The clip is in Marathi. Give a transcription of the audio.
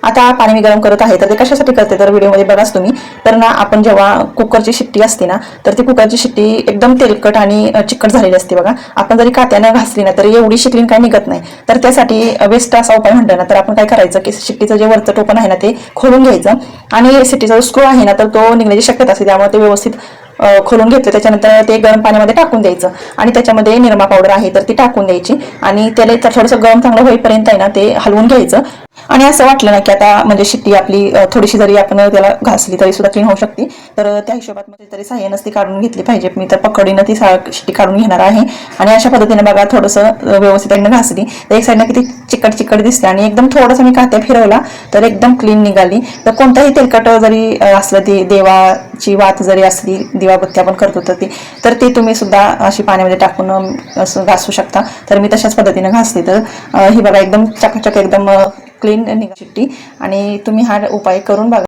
आता पाणी मी गरम करत आहे, तर ते कशासाठी करते तर व्हिडिओमध्ये बघाच तुम्ही. तर ना आपण जेव्हा कुकरची शिट्टी असते ना, तर ती कुकरची शिट्टी एकदम तेलकट आणि चिकट झालेली असते बघा. आपण जरी कात्यानं घासली ना तरी एवढी शिकलीन काही निघत नाही. तर त्यासाठी बेस्ट असा उपाय म्हणतो ना, तर आपण काय करायचं की शिट्टीचं जे वरचं टोपण आहे ना ते खोलून घ्यायचं आणि शिट्टीचा जो स्क्रू आहे ना तर तो निघण्याची शक्यता असते, त्यामुळे ते व्यवस्थित खोलून घेतलं. त्याच्यानंतर ते गरम पाण्यामध्ये टाकून द्यायचं आणि त्याच्यामध्ये निरमा पावडर आहे तर ती टाकून द्यायची आणि त्याला थोडंसं गरम चांगलं होईपर्यंत आहे ना ते हलवून घ्यायचं. आणि असं वाटलं ना की आता म्हणजे शिट्टी आपली थोडीशी जरी आपण त्याला घासली तरी सुद्धा क्लीन होऊ शकते, तर त्या हिशोबात मध्ये तरी साह्यानं ती काढून घेतली पाहिजे. मी तर पकडीनं ती शिट्टी काढून घेणार आहे आणि अशा पद्धतीने बघा थोडंसं व्यवस्थित घासली तर एक साईडनं किती चिकट चिकट दिसते आणि एकदम थोडंसं मी कात्या फिरवला तर एकदम क्लीन निघाली. तर कोणताही तेलकट जरी असलं, ती देवाची वात जरी असली, दिवाबत्ती आपण करतो तर ती तुम्ही सुद्धा अशी पाण्यामध्ये टाकून असं घासू शकता. तर मी तशाच पद्धतीने घासली तर ही बघा एकदम चकाचक एकदम क्लीन निघा शिट्टी आणि तुम्ही हा उपाय करून बघा.